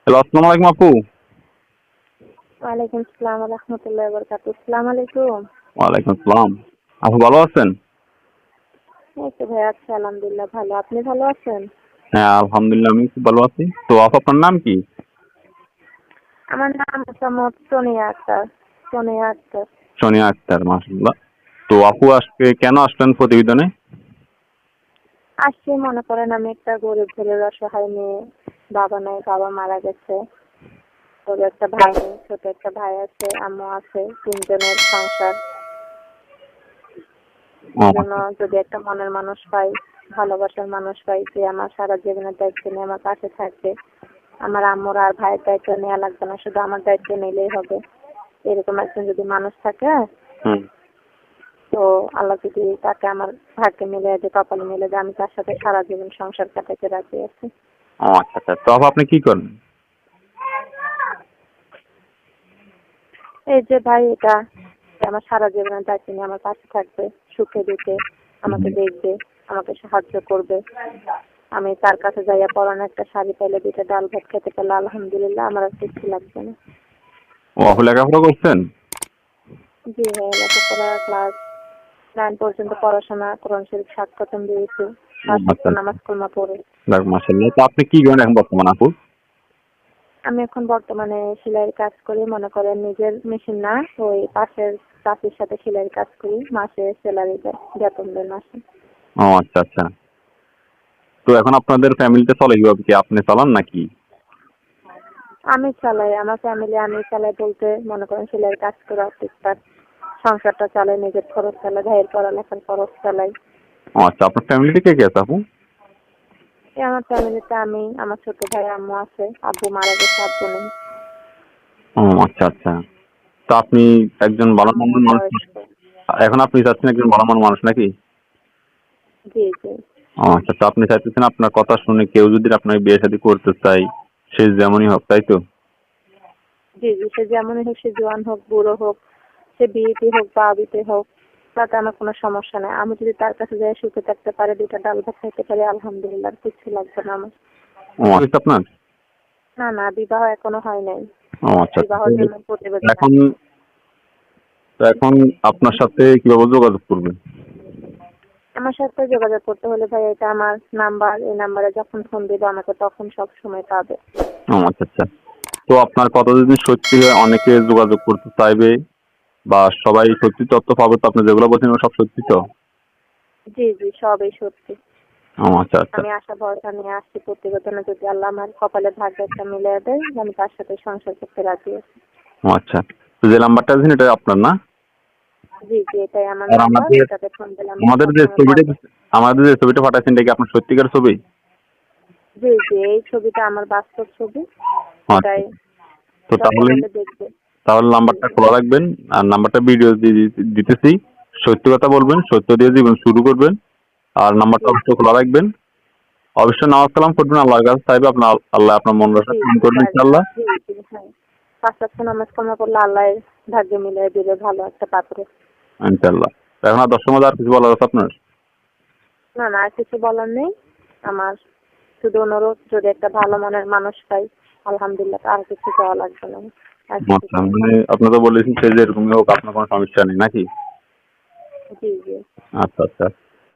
Hello, আসসালামু আলাইকুম আপু। ওয়ালাইকুম আসসালাম ওয়া রাহমাতুল্লাহি ওয়া বারাকাতুহু। আসসালামু আলাইকুম। ওয়ালাইকুম আসসালাম। আপু ভালো আছেন? এই তো ভাই আছি আলহামদুলিল্লাহ ভালো। আপনি ভালো আছেন? হ্যাঁ, আলহামদুলিল্লাহ আমি খুব ভালো আছি। তো আপু আপনার নাম কি? আমার নাম মোহাম্মদ সোনিয়া আক্তার। সোনিয়া আক্তার। সোনিয়া আক্তার, মাশাআল্লাহ। তো আপু আজকে কেন আসলেন প্রতিবেদনে? আসছি মনে করেন আমি একটা গরিব ঘরের অসহায় মেয়ে। বাবা নাই, বাবা মারা গেছে। তবে একটা ভাই নেই, ছোট একটা ভাই আছে, আম্মু আছে, তিনজনের সংসার। ও, এই জন্য যদি একটা মনের মানুষ পাই, ভালোবাসার মানুষ পাই, যে আমার সারা জীবনের দায়িত্ব নিয়ে আমার পাশে থাকবে, আমার আম্মুর আর ভাইয়ের দায়িত্ব নেওয়া লাগবে না, শুধু আমার দায়িত্ব নিলেই হবে, এরকম একজন যদি মানুষ থাকে, হুম। তো আল্লাহ যদি তাকে আমার ভাগ্যে মিলে দেয়, কপালে মিলে দেয়, আমি তার সাথে সারা জীবন সংসার কাটাতে রাজি আছি। ও আচ্ছা আচ্ছা। তো আপু আপনি কি করেন? এই যে ভাই, এটা আমার সারা জীবনের দায়িত্ব নিয়ে আমার পাশে থাকবে, সুখে দুঃখে আমাকে দেখবে, আমাকে সাহায্য করবে। আমি তার কাছে যাইয়া পরানো একটা শাড়ি পাইলে, দুইটা ডাল ভাত খেতে পারলে আলহামদুলিল্লাহ, আমার আর কিছু লাগবে না। ও আপু লেখাপড়া করছেন? জি ভাই, লেখাপড়া ক্লাস 9 পর্যন্ত পড়াশোনা, কোরআন শরীফ 7 খতম দিয়েছি, ও 5 আচ্ছা ওয়াক্ত আচ্ছা। নামাজ কালামা পড়ে। যাক মাশাআল্লাহ। তো আপনি কি করেন এখন বর্তমানে আপু? আমি এখন বর্তমানে সেলাইয়ের কাজ করি, মনে করেন নিজের মেশিন না, ওই পাশের চাষির সাথে সেলাইয়ের কাজ করি, মাসে স্যালারি দেয়, বেতন দেয় মাসে। ও আচ্ছা আচ্ছা। তো এখন আপনাদের ফ্যামিলিতে চলে কিভাবে, কি আপনি চালান নাকি? আমি চালাই, আমার ফ্যামিলি আমি চালাই বলতে মনে করেন সেলাইয়ের কাজ করে টুকটাক সংসারটা চালাই, নিজের খরচ চালাই, ভাইয়ের পড়ালেখার খরচ চালাই। ও আচ্ছা, আপনার ফ্যামিলিতে কে কে আছে আপু? এই আমার ফ্যামিলিতে আমি, আমার ছোট ভাই, আম্মু আছে, আব্বু মারা গেছে, আব্বু নেই। ও আচ্ছা আচ্ছা। তো আপনি একজন ভালো আম্মু মনের মানুষ। বয়স্ক। এখন আপনি চাচ্ছেন একজন ভালো মনের মানুষ নাকি? জি জি। ও আচ্ছা, তো আপনি চাইতেছেন আপনার কথা শুনে কেউ যদি আপনাকে বিয়ে শাদী করতে চায়, সে যেমনই হোক, তাই তো? জি জি, সে যেমনই হোক, সে জোয়ান হোক, বুড়ো হোক, সে বিয়েতে হোক বা আবিতে হোক, তাতে আমার কোনো সমস্যা নাই। আমি যদি তার কাছে যাই সুখে থাকতে পারে, দুইটা ডাল ভাত খাইতে পারি, আলহামদুলিল্লাহ, আর কিছু লাগবে না আমার। ও আচ্ছা আপনার। না না, বিবাহ এখনো হয় নাই। ও আচ্ছা আচ্ছা। বিবাহের জন্য তো প্রতিবেদন এখন আছে। তো এখন আপনার সাথে কিভাবে যোগাযোগ করবে? আমার সাথে যোগাযোগ করতে হলে ভাই, এটা আমার নাম্বার, এই নাম্বারে যখন ফোন দিবে আমাকে তখন সব সময় পাবে। ও আচ্ছা আচ্ছা। তো আপনার কথা যদি সত্যি হয়, অনেকে যোগাযোগ করতে চাইবে বা সবাই সত্যি তথ্য পাবে, তো আপনি যেগুলো বলছেন ওগুলো সব সত্যি তো? জি জি, সবই সত্যি। ও আচ্ছা আচ্ছা। আমি আশা ভরসা নিয়ে আসছি প্রতিবেদনে, যদি আল্লাহ আমার কপালে ভাগ্য একটা মিলিয়ে দেয়, আমি তার সাথে সংসার করতে রাজি আছি। ও আচ্ছা। তো যে নাম্বারটা আছেন এটা আপনার না? জি জি, এটাই আমার আর নাম্বার, আমাদের এটাতে ফোন দিলে আমাকে আমাদের যে সবসময় ছবিটা পাবে। আমাদের যে ছবিটা পাঠাচ্ছেন এটা কি আপনার সত্যিকার ছবি? জি জি, এই ছবিটা আমার বাস্তব ছবি, আচ্ছা। এটাই তো সবাই তাহলে আমাকে দেখবে। তাহলে জি নাম্বারটা জি। খোলা রাখবেন। আর নাম্বারটা ভিডিও দিতেছি। সত্য কথা বলবেন, সত্য দিয়ে জীবন শুরু করবেন। আর নাম্বারটা জি অবশ্যই খোলা রাখবেন। অবশ্যই নামাজ কালাম করবেন, আল্লাহর কাছে চাইবে, আপনার আল্লাহ আপনার মন আশা জি পূরণ জি, করবেন আর ইনশাআল্লাহ। জি জি, হ্যাঁ, 5 ওয়াক্ত নামাজ কালামা করলে আল্লাহ ভাগ্যে মিলিয়ে দিবে ভালো একটা পাত্র। ইনশাআল্লাহ। তো এখন আর দর্শক মহোদয় আর কিছু বলার আছে আপনার? না না, আর কিছু বলার নেই আমার। শুধু অনুরোধ, যদি একটা ভালো মনের মানুষ পাই, আলহামদুলিল্লাহ, আর কিছু চাওয়া লাগবে না, আর কিছু আচ্ছা, চাই না। মানে আপনি তো বলেছেন সে যে এরকমই হোক, আপনার কোনো সমস্যা নেই নাকি? জি জি। আচ্ছা আচ্ছা।